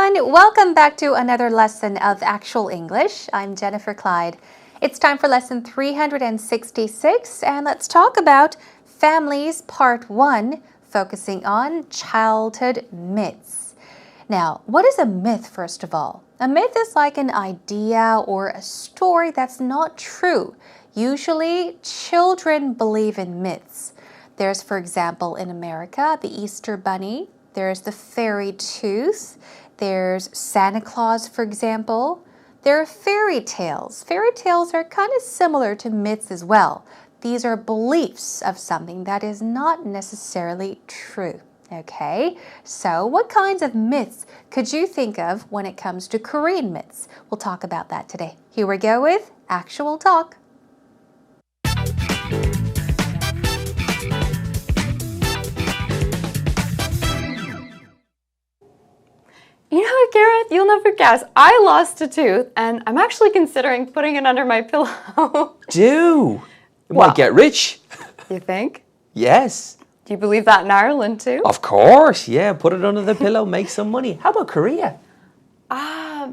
everyone. Welcome back to another lesson of Actual English. I'm Jennifer Clyde. It's time for lesson 366, and let's talk about Families Part 1, focusing on childhood myths. Now, what is a myth, first of all? A myth is like an idea or a story that's not true. Usually, children believe in myths. There's, for example, in America, the Easter Bunny. There's the fairy tooth. There's Santa Claus, for example. There are fairy tales. Fairy tales are kind of similar to myths as well. These are beliefs of something that is not necessarily true. Okay, so what kinds of myths could you think of when it comes to Korean myths? We'll talk about that today. Here we go with Actual Talk. You know what, Gareth? You'll never guess. I lost a tooth, and I'm actually considering putting it under my pillow. You might get rich. You think? Yes. Do you believe that in Ireland too? Of course, yeah. Put it under the pillow, make some money. How about Korea? I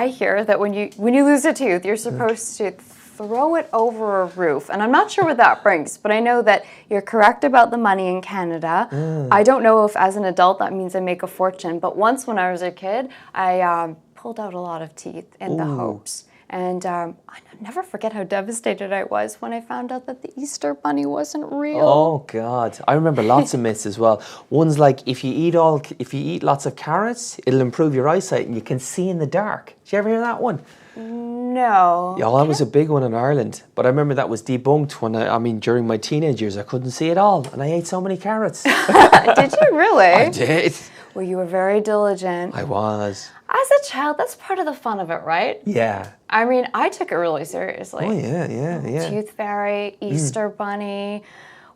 hear that when you lose a tooth, you're supposed to throw it over a roof. And I'm not sure what that brings, but I know that you're correct about the money in Canada. I don't know if as an adult that means I make a fortune, but once when I was a kid, I pulled out a lot of teeth in the hopes. And I never forget how devastated I was when I found out that the Easter Bunny wasn't real. Oh God, I remember lots of myths as well. One's like if you eat lots of carrots, it'll improve your eyesight and you can see in the dark. Did you ever hear that one? No. Yeah, that was a big one in Ireland. But I remember that was debunked when during my teenage years, I couldn't see at all. And I ate so many carrots. Did you really? I did. Well, you were very diligent. I was. As a child, that's part of the fun of it, right? Yeah. I mean, I took it really seriously. Oh, yeah. Tooth Fairy, Easter Bunny.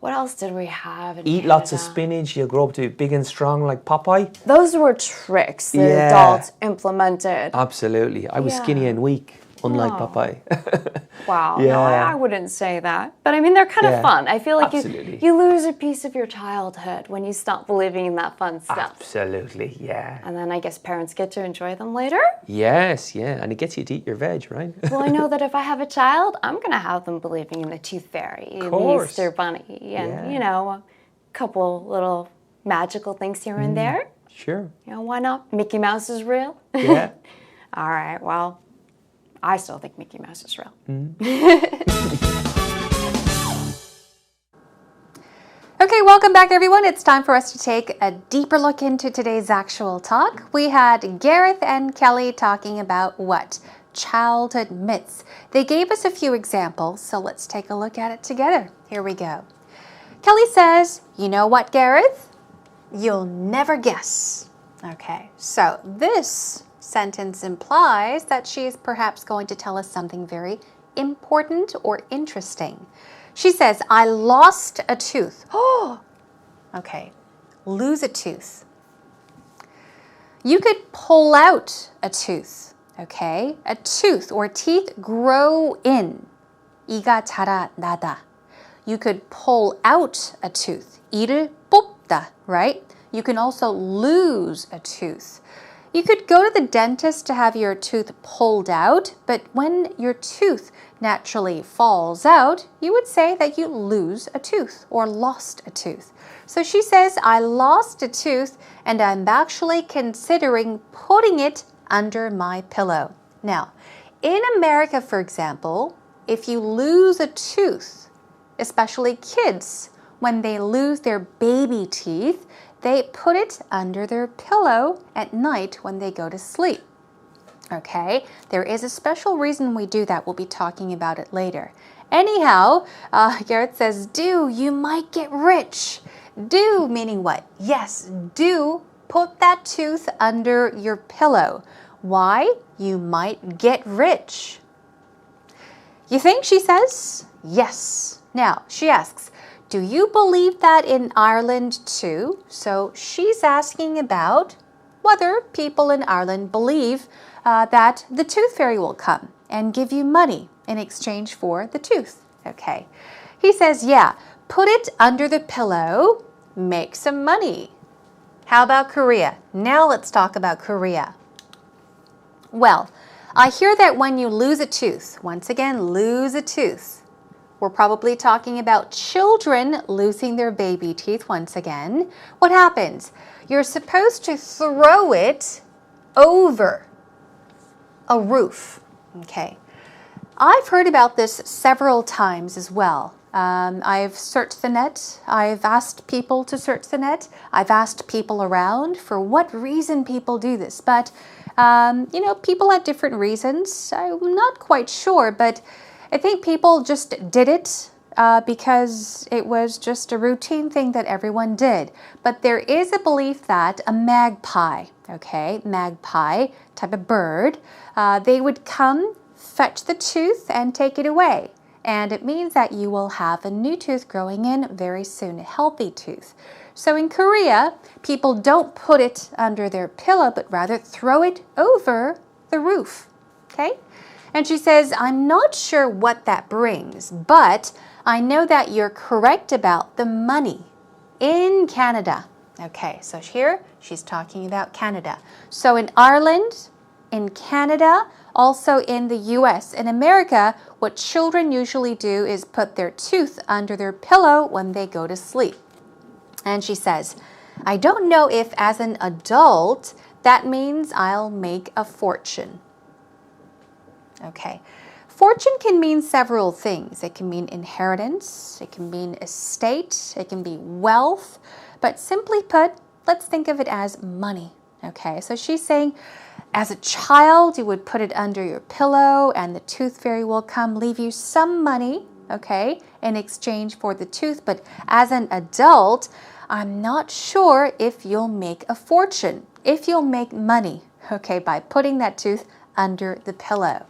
What else did we have in Eat Canada? lots of spinach, you'll grow up to be big and strong like Popeye. Those were tricks that adults implemented. Absolutely. I was skinny and weak, unlike Popeye. Wow. Yeah. No, I wouldn't say that. But I mean, they're kind of fun. I feel like you lose a piece of your childhood when you stop believing in that fun stuff. Absolutely, yeah. And then I guess parents get to enjoy them later. Yes, yeah. And it gets you to eat your veg, right? Well, I know that if I have a child, I'm going to have them believing in the Tooth Fairy, the Easter Bunny, and, a couple little magical things here and there. Sure. Why not? Mickey Mouse is real. Yeah. All right, well, I still think Mickey Mouse is real. Okay, welcome back everyone. It's time for us to take a deeper look into today's Actual Talk. We had Gareth and Kelly talking about what? Childhood myths. They gave us a few examples, so let's take a look at it together. Here we go. Kelly says, you know what, Gareth? You'll never guess. Okay, so this sentence implies that she is perhaps going to tell us something very important or interesting. She says, I lost a tooth. Oh, okay. Lose a tooth. You could pull out a tooth, okay? A tooth or teeth grow in. 이가 자라나다. You could pull out a tooth. 이를 뽑다, right? You can also lose a tooth. You could go to the dentist to have your tooth pulled out, but when your tooth naturally falls out, you would say that you lose a tooth or lost a tooth. So she says, I lost a tooth and I'm actually considering putting it under my pillow. Now, in America, for example, if you lose a tooth, especially kids, when they lose their baby teeth, they put it under their pillow at night when they go to sleep. Okay, there is a special reason we do that. We'll be talking about it later. Anyhow, Gareth says, you might get rich. Do, meaning what? Yes, do put that tooth under your pillow. Why? You might get rich. You think, she says? Yes. Now, she asks, do you believe that in Ireland too? So she's asking about whether people in Ireland believe that the tooth fairy will come and give you money in exchange for the tooth. Okay. He says, yeah, put it under the pillow, make some money. How about Korea? Now let's talk about Korea. Well, I hear that when you lose a tooth, once again, lose a tooth, we're probably talking about children losing their baby teeth once again. What happens? You're supposed to throw it over a roof. Okay. I've heard about this several times as well. I've searched the net. I've asked people to search the net. I've asked people around for what reason people do this. But, people had different reasons. I'm not quite sure, but I think people just did it because it was just a routine thing that everyone did. But there is a belief that a magpie, magpie type of bird, they would come, fetch the tooth, and take it away. And it means that you will have a new tooth growing in very soon, a healthy tooth. So in Korea, people don't put it under their pillow, but rather throw it over the roof. Okay? And she says, I'm not sure what that brings, but I know that you're correct about the money in Canada. Okay, so here she's talking about Canada. So in Ireland, in Canada, also in the US. In America, what children usually do is put their tooth under their pillow when they go to sleep. And she says, I don't know if as an adult, that means I'll make a fortune. Okay. Fortune can mean several things. It can mean inheritance, it can mean estate, it can be wealth, but simply put, let's think of it as money. Okay, so she's saying, as a child, you would put it under your pillow and the tooth fairy will come leave you some money, okay, in exchange for the tooth. But as an adult, I'm not sure if you'll make a fortune, if you'll make money, okay, by putting that tooth under the pillow.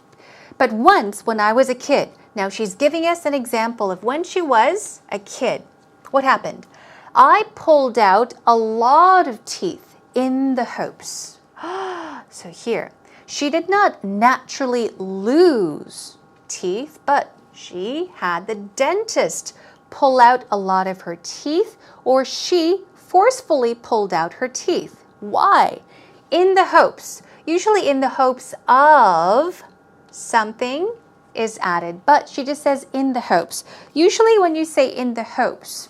But once when I was a kid, now she's giving us an example of when she was a kid. What happened? I pulled out a lot of teeth in the hopes. So here, she did not naturally lose teeth, but she had the dentist pull out a lot of her teeth, or she forcefully pulled out her teeth. Why? In the hopes, usually in the hopes of something is added, but she just says in the hopes. Usually when you say in the hopes,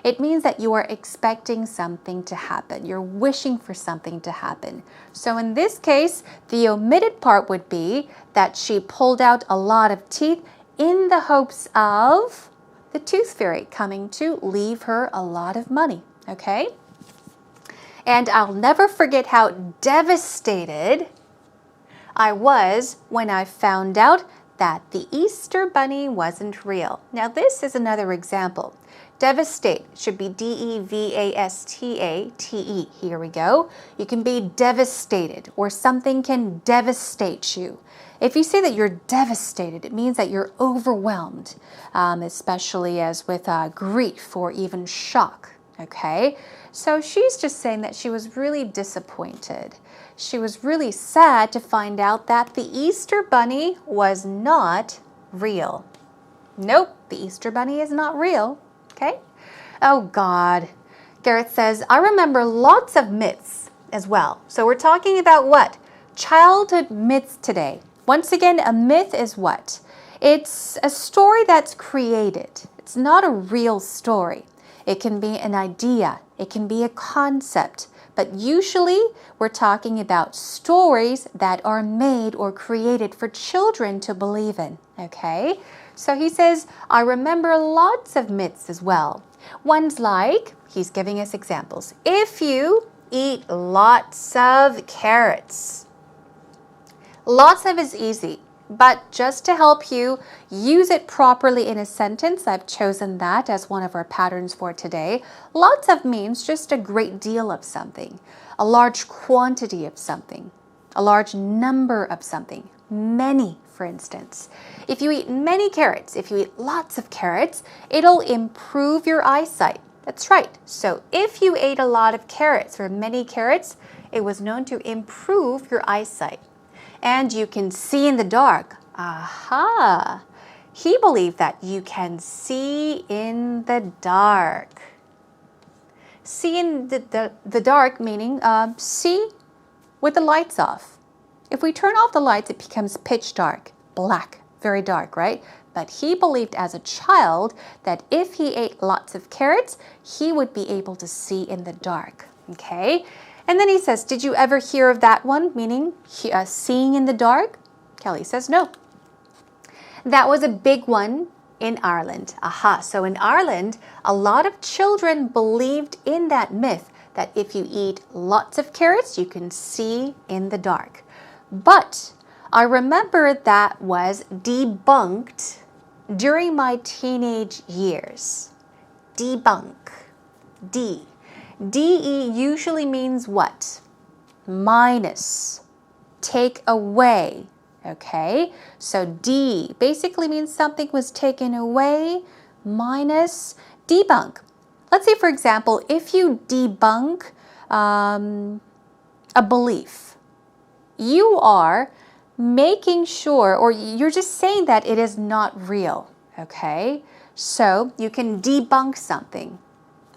it means that you are expecting something to happen. You're wishing for something to happen. So in this case, the omitted part would be that she pulled out a lot of teeth in the hopes of the tooth fairy coming to leave her a lot of money, okay? And I'll never forget how devastated I was when I found out that the Easter Bunny wasn't real. Now this is another example. Devastate should be D-E-V-A-S-T-A-T-E. Here we go. You can be devastated, or something can devastate you. If you say that you're devastated, it means that you're overwhelmed, especially as with grief or even shock. Okay, so she's just saying that she was really disappointed. She was really sad to find out that the Easter Bunny was not real. Nope, the Easter Bunny is not real. Okay? Oh God. Gareth says, I remember lots of myths as well. So we're talking about what? Childhood myths today. Once again, a myth is what? It's a story that's created. It's not a real story. It can be an idea. It can be a concept. But usually we're talking about stories that are made or created for children to believe in, okay? So he says, I remember lots of myths as well. Ones like, he's giving us examples. If you eat lots of carrots, lots of is easy. But just to help you use it properly in a sentence, I've chosen that as one of our patterns for today. Lots of means just a great deal of something, a large quantity of something, a large number of something, many, for instance. If you eat many carrots, if you eat lots of carrots, it'll improve your eyesight. That's right. So if you ate a lot of carrots or many carrots, it was known to improve your eyesight. And you can see in the dark. Aha! He believed that you can see in the dark. See in the dark, meaning see with the lights off. If we turn off the lights, it becomes pitch dark, black, very dark, right? But he believed as a child that if he ate lots of carrots, he would be able to see in the dark, okay? And then he says, did you ever hear of that one, meaning seeing in the dark? Kelly says no. That was a big one in Ireland. Aha, so in Ireland, a lot of children believed in that myth that if you eat lots of carrots, you can see in the dark. But I remember that was debunked during my teenage years. Debunk. D-E usually means what? Minus. Take away. Okay, so D basically means something was taken away, minus debunk. Let's say, for example, if you debunk a belief, you are making sure, or you're just saying that it is not real, okay? So you can debunk something,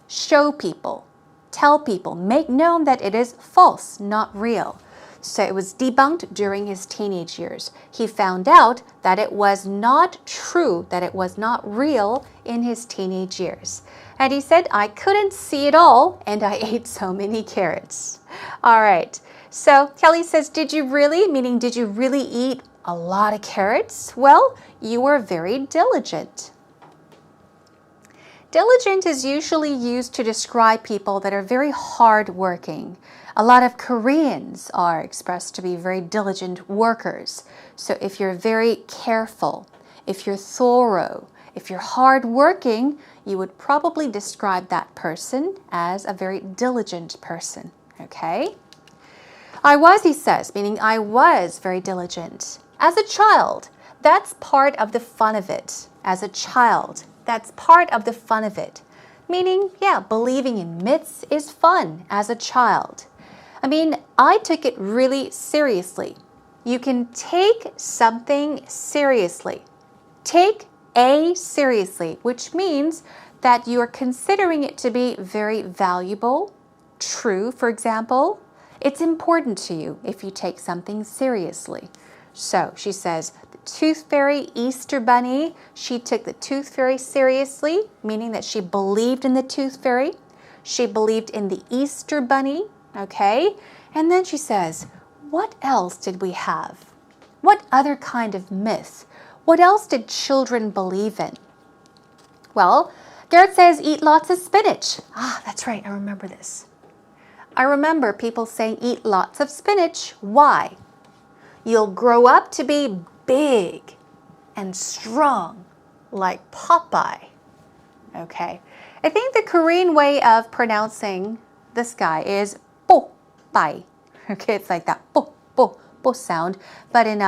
show people, tell people, make known that it is false, not real. So it was debunked during his teenage years. He found out that it was not true, that it was not real in his teenage years. And he said, I couldn't see it all, and I ate so many carrots. All right. So Kelly says, did you really, meaning did you really eat a lot of carrots? Well, you were very diligent. Diligent is usually used to describe people that are very hardworking. A lot of Koreans are expressed to be very diligent workers. So if you're very careful, if you're thorough, if you're hardworking, you would probably describe that person as a very diligent person, okay? I was, he says, meaning I was very diligent. As a child, that's part of the fun of it. As a child, that's part of the fun of it. Meaning, yeah, believing in myths is fun as a child. I mean, I took it really seriously. You can take something seriously. Take a seriously, which means that you are considering it to be very valuable, true, for example. It's important to you if you take something seriously. So she says, the Tooth Fairy, Easter Bunny, she took the Tooth Fairy seriously, meaning that she believed in the Tooth Fairy. She believed in the Easter Bunny, okay? And then she says, what else did we have? What other kind of myth? What else did children believe in? Well, Garrett says, eat lots of spinach. Ah, that's right, I remember this. I remember people saying, eat lots of spinach. Why? You'll grow up to be big and strong, like Popeye. Okay. I think the Korean way of pronouncing this guy is Popeye. Okay, it's like that po sound. But in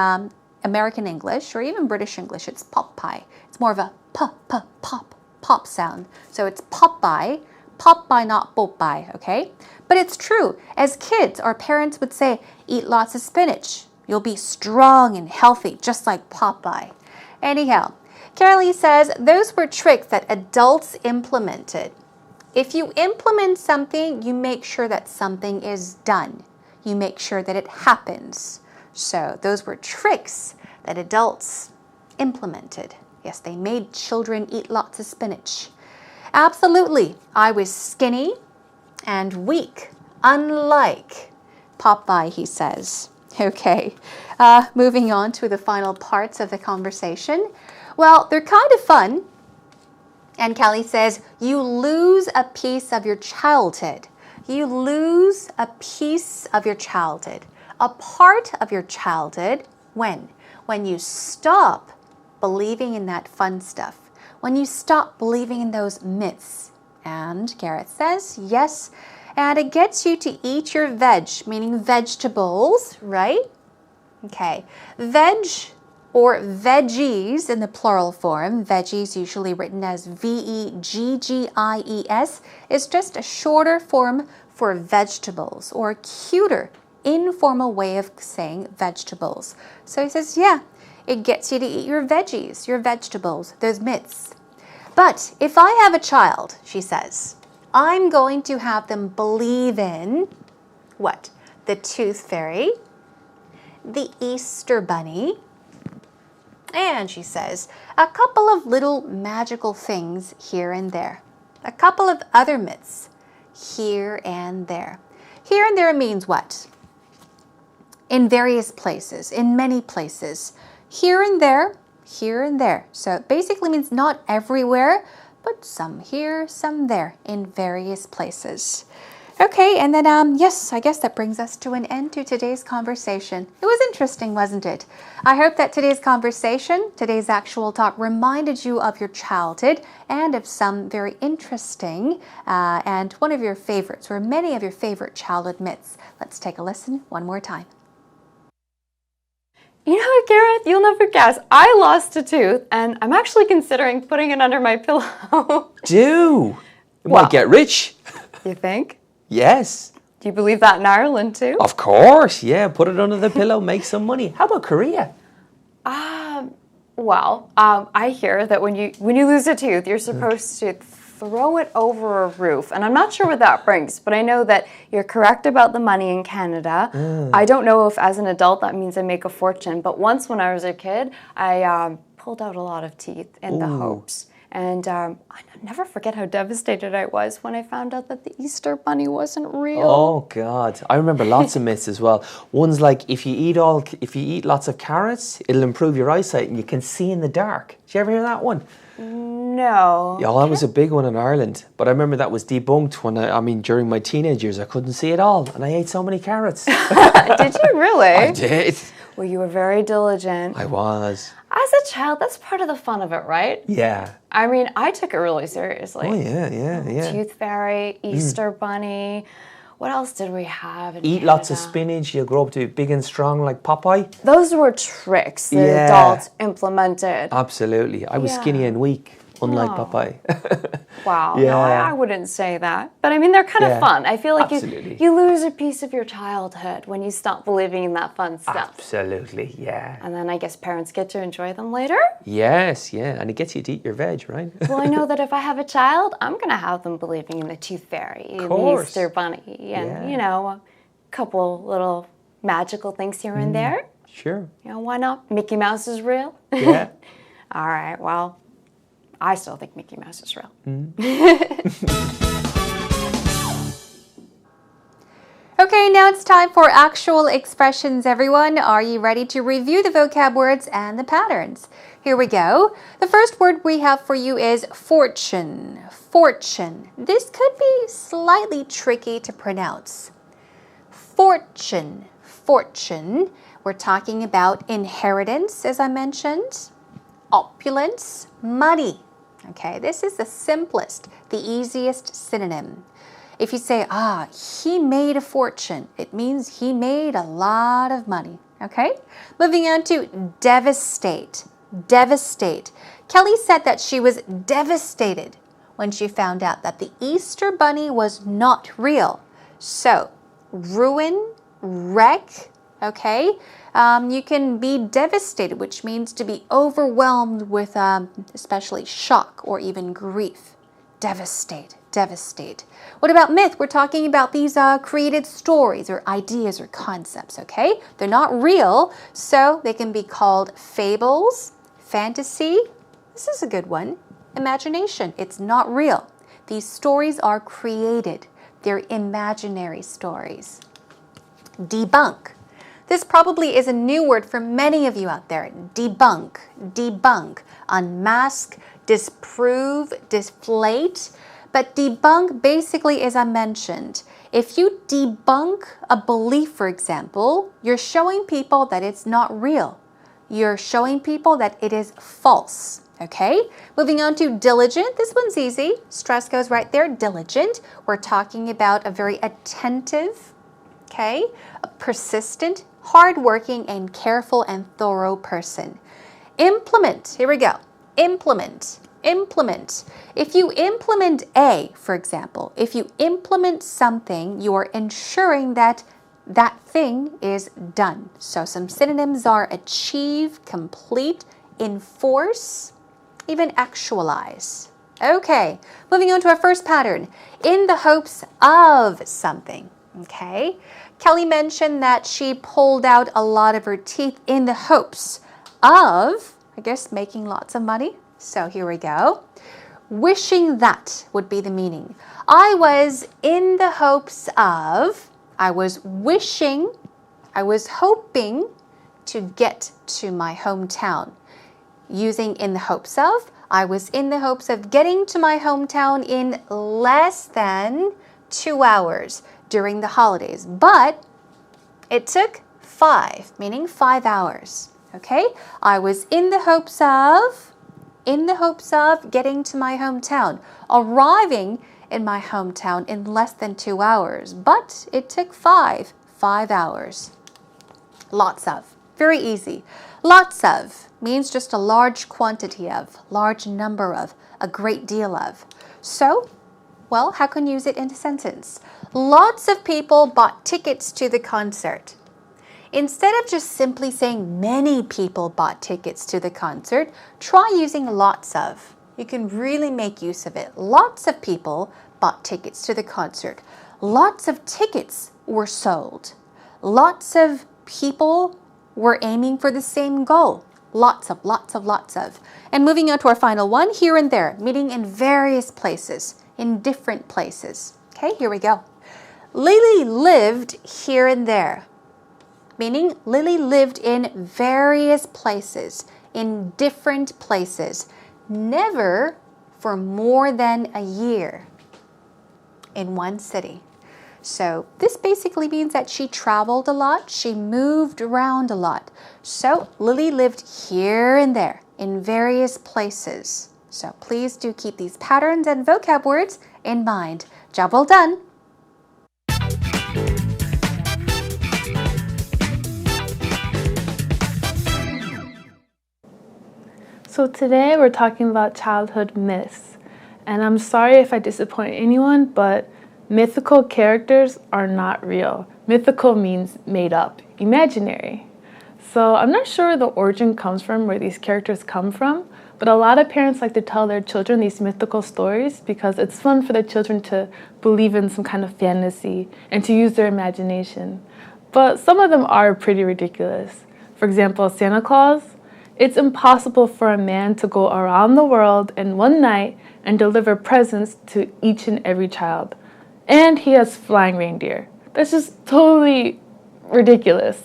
American English or even British English, it's Popeye. It's more of a pop sound. So it's Popeye. Popeye, not Popeye, okay? But it's true. As kids, our parents would say, eat lots of spinach. You'll be strong and healthy, just like Popeye. Anyhow, Carolee says, those were tricks that adults implemented. If you implement something, you make sure that something is done. You make sure that it happens. So those were tricks that adults implemented. Yes, they made children eat lots of spinach. Absolutely, I was skinny and weak, unlike Popeye, he says. Okay, moving on to the final parts of the conversation. Well, they're kind of fun. And Kelly says, you lose a piece of your childhood. You lose a piece of your childhood. A part of your childhood, when? When you stop believing in that fun stuff. When you stop believing in those myths. And Garrett says, yes, and it gets you to eat your veg, meaning vegetables, right? Okay, veg or veggies in the plural form, veggies usually written as V-E-G-G-I-E-S, is just a shorter form for vegetables or a cuter, informal way of saying vegetables. So he says, yeah, it gets you to eat your veggies, your vegetables, those myths. But if I have a child, she says, I'm going to have them believe in what? The tooth fairy, the Easter bunny, and she says a couple of little magical things here and there. A couple of other myths here and there. Here and there means what? In various places, in many places. Here and there, here and there. So it basically means not everywhere, but some here, some there, in various places. Okay, and then, yes, I guess that brings us to an end to today's conversation. It was interesting, wasn't it? I hope that today's conversation, today's actual talk, reminded you of your childhood and of some very interesting and one of your favorites, or many of your favorite childhood myths. Let's take a listen one more time. You know what, Gareth? You'll never guess. I lost a tooth, and I'm actually considering putting it under my pillow. Do. You Well. might get rich. You think? Yes. Do you believe that in Ireland too? Of course. Yeah. Put it under the pillow, make some money. How about Korea? I hear that when you lose a tooth, you're supposed to throw it over a roof. And I'm not sure what that brings, but I know that you're correct about the money in Canada. I don't know if as an adult that means I make a fortune, but once when I was a kid, I pulled out a lot of teeth in the hopes. And I never forget how devastated I was when I found out that the Easter bunny wasn't real. Oh God, I remember lots of myths as well. One's like if you eat lots of carrots, it'll improve your eyesight and you can see in the dark. Did you ever hear that one? No. Yeah, well, that was a big one in Ireland. But I remember that was debunked when during my teenage years, I couldn't see it all, and I ate so many carrots. Did you really? I did. Well, you were very diligent. I was. As a child, that's part of the fun of it, right? Yeah. I mean, I took it really seriously. Oh yeah. Tooth fairy, Easter bunny. What else did we have in Eat lots of Canada? spinach, you'll grow up to be big and strong like Popeye. Those were tricks that Yeah. adults implemented. Absolutely. I was Yeah. skinny and weak, unlike Oh. Popeye. Wow. Yeah. No, I wouldn't say that. But I mean, they're kind of Yeah. fun. I feel like Absolutely. you lose a piece of your childhood when you stop believing in that fun stuff. Absolutely, yeah. And then I guess parents get to enjoy them later. Yes, yeah. And it gets you to eat your veg, right? Well, I know that if I have a child, I'm going to have them believing in the tooth fairy, and the course. Easter bunny, and, Yeah. you know, a couple little magical things here and there. Sure. You know, why not? Mickey Mouse is real. Yeah. All right, well, I still think Mickey Mouse is real. Okay, now it's time for actual expressions, everyone. Are you ready to review the vocab words and the patterns? Here we go. The first word we have for you is fortune. Fortune. This could be slightly tricky to pronounce. Fortune. Fortune. We're talking about inheritance, as I mentioned. Opulence. Money. Okay, this is the simplest, the easiest synonym. If you say, he made a fortune, it means he made a lot of money. Okay? Moving on to devastate. Devastate. Kelly said that she was devastated when she found out that the Easter bunny was not real. So, ruin, wreck, okay? You can be devastated, which means to be overwhelmed with especially shock or even grief. Devastate, devastate. What about myth? We're talking about these created stories or ideas or concepts, okay? They're not real, so they can be called fables, fantasy. This is a good one. Imagination. It's not real. These stories are created. They're imaginary stories. Debunk. This probably is a new word for many of you out there. Debunk, debunk, unmask, disprove, deflate. But debunk basically, as I mentioned, if you debunk a belief, for example, you're showing people that it's not real. You're showing people that it is false. Okay? Moving on to diligent. This one's easy. Stress goes right there. Diligent. We're talking about a very attentive, okay, a persistent, hardworking, and careful and thorough person. Implement. Here we go. Implement. Implement. If you implement A, for example, if you implement something, you are ensuring that that thing is done. So some synonyms are achieve, complete, enforce, even actualize. Okay, moving on to our first pattern. In the hopes of something. Okay, Kelly mentioned that she pulled out a lot of her teeth in the hopes of, I guess, making lots of money. So here we go. Wishing that would be the meaning. I was in the hopes of, I was wishing, I was hoping to get to my hometown. Using in the hopes of, I was in the hopes of getting to my hometown in less than 2 hours during the holidays. But it took 5, meaning 5 hours. Okay? I was in the hopes of getting to my hometown, arriving in my hometown in less than 2 hours. But it took 5 hours. Lots of. Very easy. Lots of means just a large quantity of, large number of, a great deal of. So, well, how can you use it in a sentence? Lots of people bought tickets to the concert. Instead of just simply saying many people bought tickets to the concert, try using lots of. You can really make use of it. Lots of people bought tickets to the concert. Lots of tickets were sold. Lots of people were aiming for the same goal. Lots of, lots of, lots of. And moving on to our final one, here and there, meaning in various places, in different places. Okay, here we go. Lily lived here and there, meaning Lily lived in various places, in different places, never for more than a year in one city. So this basically means that she traveled a lot, she moved around a lot. So Lily lived here and there in various places. So please do keep these patterns and vocab words in mind. Job well done! So today we're talking about childhood myths. And I'm sorry if I disappoint anyone, but mythical characters are not real. Mythical means made up, imaginary. So I'm not sure where the origin comes from, where these characters come from, but a lot of parents like to tell their children these mythical stories because it's fun for the children to believe in some kind of fantasy and to use their imagination. But some of them are pretty ridiculous. For example, Santa Claus. It's impossible for a man to go around the world in one night and deliver presents to each and every child. And he has flying reindeer. That's just totally ridiculous.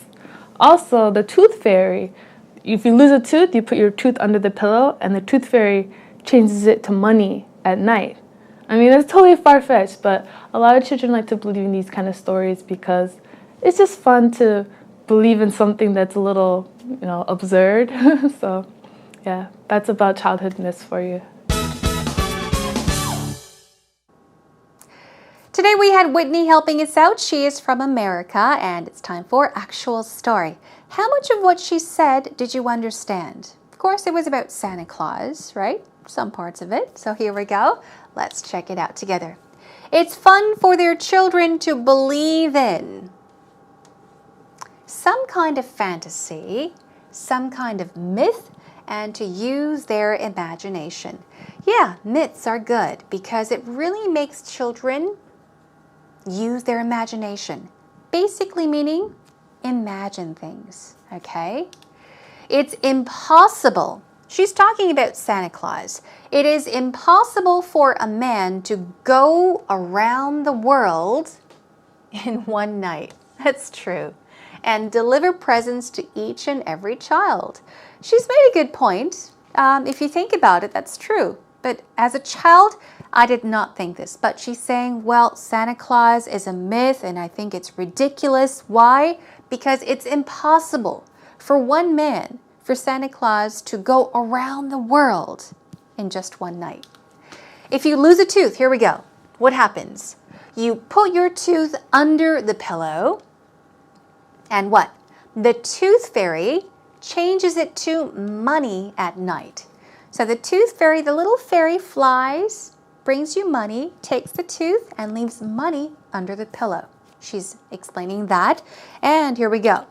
Also, the tooth fairy. If you lose a tooth, you put your tooth under the pillow and the tooth fairy changes it to money at night. I mean, that's totally far-fetched, but a lot of children like to believe in these kind of stories because it's just fun to believe in something that's a little, absurd. So, yeah, that's about childhood myths for you. Today we had Whitney helping us out. She is from America, and it's time for Actual Story. How much of what she said did you understand? Of course, it was about Santa Claus, right? Some parts of it. So here we go. Let's check it out together. It's fun for their children to believe in some kind of fantasy, some kind of myth, and to use their imagination. Yeah, myths are good because it really makes children use their imagination. Basically meaning imagine things, okay? It's impossible. She's talking about Santa Claus. It is impossible for a man to go around the world in one night. That's true. And deliver presents to each and every child. She's made a good point. If you think about it, that's true. But as a child, I did not think this. But she's saying, well, Santa Claus is a myth and I think it's ridiculous. Why? Because it's impossible for one man, for Santa Claus to go around the world in just one night. If you lose a tooth, here we go. What happens? You put your tooth under the pillow and what? The tooth fairy changes it to money at night. So the tooth fairy, the little fairy flies, brings you money, takes the tooth, and leaves money under the pillow. She's explaining that. And here we go.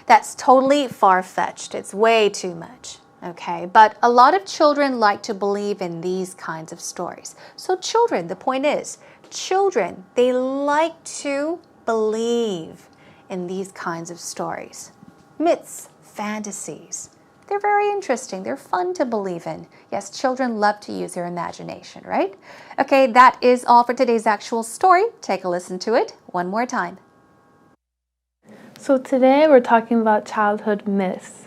That's totally far-fetched. It's way too much. Okay, but a lot of children like to believe in these kinds of stories. So children, the point is, children, they like to believe in these kinds of stories. Myths, fantasies. They're very interesting. They're fun to believe in. Yes, children love to use their imagination, right? Okay, that is all for today's actual story. Take a listen to it one more time. So today we're talking about childhood myths.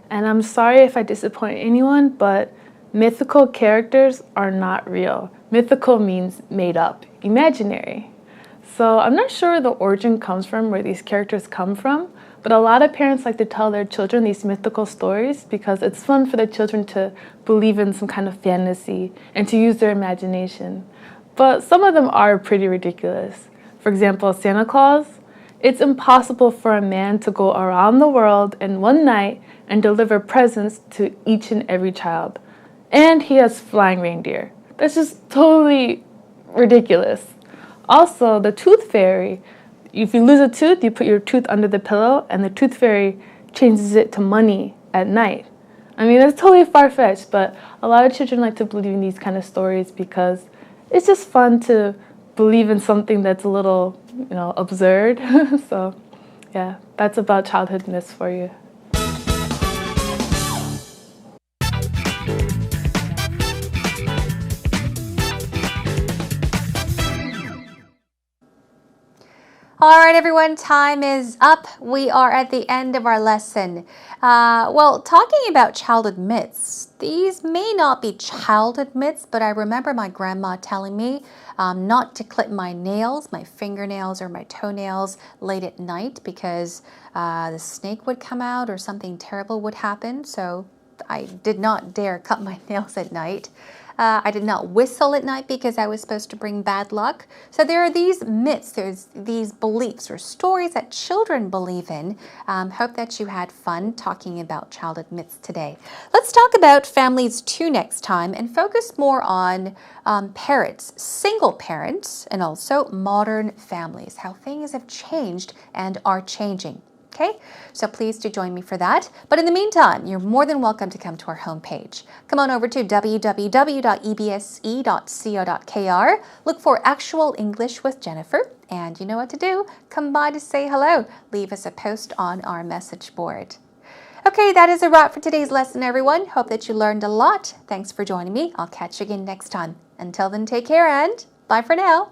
And I'm sorry if I disappoint anyone, but mythical characters are not real. Mythical means made up, imaginary. So I'm not sure where the origin comes from, where these characters come from, but a lot of parents like to tell their children these mythical stories because it's fun for the children to believe in some kind of fantasy and to use their imagination. But some of them are pretty ridiculous. For example, Santa Claus. It's impossible for a man to go around the world in one night and deliver presents to each and every child. And he has flying reindeer. That's just totally ridiculous. Also, the tooth fairy. If you lose a tooth, you put your tooth under the pillow and the tooth fairy changes it to money at night. I mean, that's totally far-fetched, but a lot of children like to believe in these kind of stories because it's just fun to believe in something that's a little, absurd. So, yeah, that's about childhood myths for you. All right, everyone, time is up. We are at the end of our lesson. Well, talking about childhood myths, these may not be childhood myths, but I remember my grandma telling me not to clip my nails, my fingernails or my toenails late at night because the snake would come out or something terrible would happen. So I did not dare cut my nails at night. I did not whistle at night because I was supposed to bring bad luck. So there are these myths, there's these beliefs or stories that children believe in. Hope that you had fun talking about childhood myths today. Let's talk about families too next time and focus more on parents, single parents, and also modern families, how things have changed and are changing. Okay, so please do join me for that. But in the meantime, you're more than welcome to come to our homepage. Come on over to www.ebse.co.kr. Look for Actual English with Jennifer. And you know what to do. Come by to say hello. Leave us a post on our message board. Okay, that is a wrap for today's lesson, everyone. Hope that you learned a lot. Thanks for joining me. I'll catch you again next time. Until then, take care and bye for now.